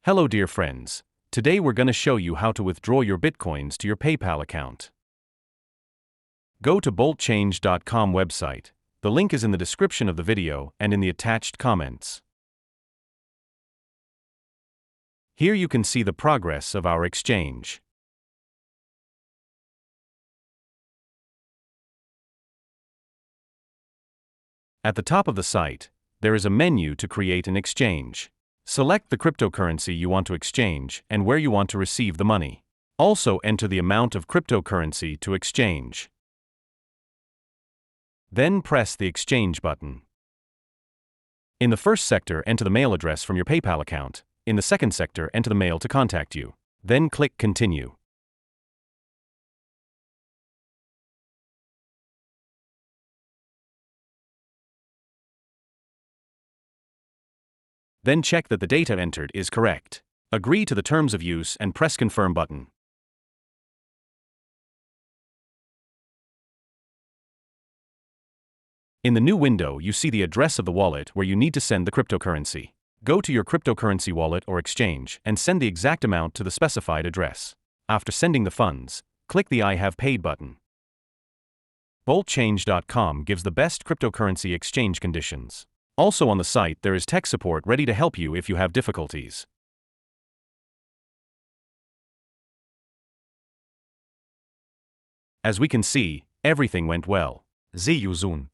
Hello dear friends, today we're gonna show you how to withdraw your bitcoins to your PayPal account. Go to boltchange.com website, the link is in the description of the video and in the attached comments. Here you can see the progress of our exchange. At the top of the site, there is a menu to create an exchange. Select the cryptocurrency you want to exchange and where you want to receive the money. Also enter the amount of cryptocurrency to exchange. Then press the exchange button. In the first sector, enter the mail address from your PayPal account. In the second sector, enter the mail to contact you. Then click Continue. Then check that the data entered is correct. Agree to the terms of use and press Confirm button. In the new window, you see the address of the wallet where you need to send the cryptocurrency. Go to your cryptocurrency wallet or exchange and send the exact amount to the specified address. After sending the funds, click the I have paid button. Boltchange.com gives the best cryptocurrency exchange conditions. Also on the site there is tech support ready to help you if you have difficulties. As we can see, everything went well. See you soon.